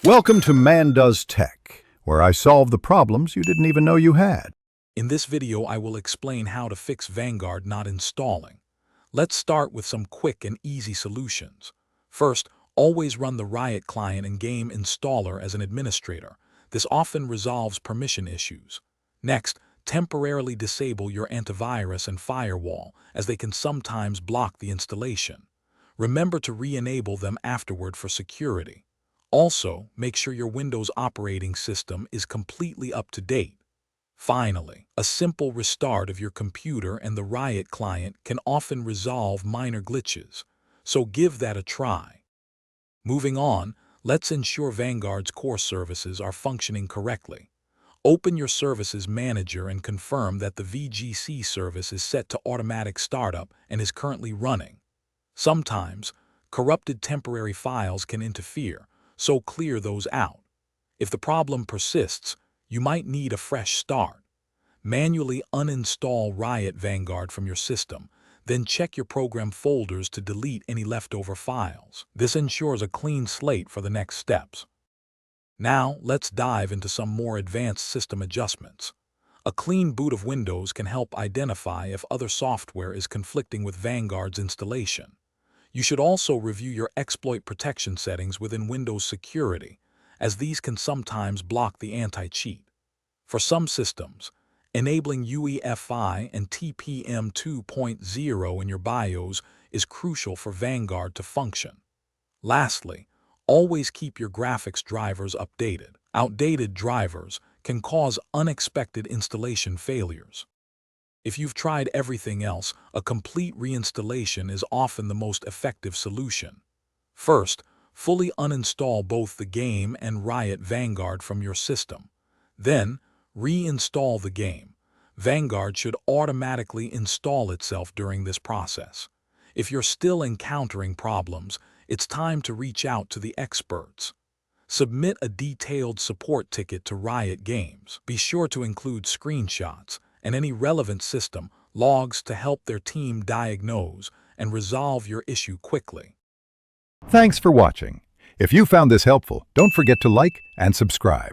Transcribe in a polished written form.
Welcome to Man Does Tech, where I solve the problems you didn't even know you had. In this video, I will explain how to fix Vanguard not installing. Let's start with some quick and easy solutions. First, always run the Riot client and game installer as an administrator. This often resolves permission issues. Next, temporarily disable your antivirus and firewall, as they can sometimes block the installation. Remember to re-enable them afterward for security. Also, make sure your Windows operating system is completely up to date. Finally, a simple restart of your computer and the Riot client can often resolve minor glitches, so give that a try. Moving on, let's ensure Vanguard's core services are functioning correctly. Open your Services Manager and confirm that the VGC service is set to automatic startup and is currently running. Sometimes, corrupted temporary files can interfere, so clear those out. If the problem persists, you might need a fresh start. Manually uninstall Riot Vanguard from your system, then check your program folders to delete any leftover files. This ensures a clean slate for the next steps. Now, let's dive into some more advanced system adjustments. A clean boot of Windows can help identify if other software is conflicting with Vanguard's installation. You should also review your exploit protection settings within Windows Security, as these can sometimes block the anti-cheat. For some systems, enabling UEFI and TPM 2.0 in your BIOS is crucial for Vanguard to function. Lastly, always keep your graphics drivers updated. Outdated drivers can cause unexpected installation failures. If you've tried everything else, a complete reinstallation is often the most effective solution. First, fully uninstall both the game and Riot Vanguard from your system. Then, reinstall the game. Vanguard should automatically install itself during this process. If you're still encountering problems, it's time to reach out to the experts. Submit a detailed support ticket to Riot Games. Be sure to include screenshots and any relevant system logs to help their team diagnose and resolve your issue quickly. Thanks for watching. If you found this helpful, don't forget to like and subscribe.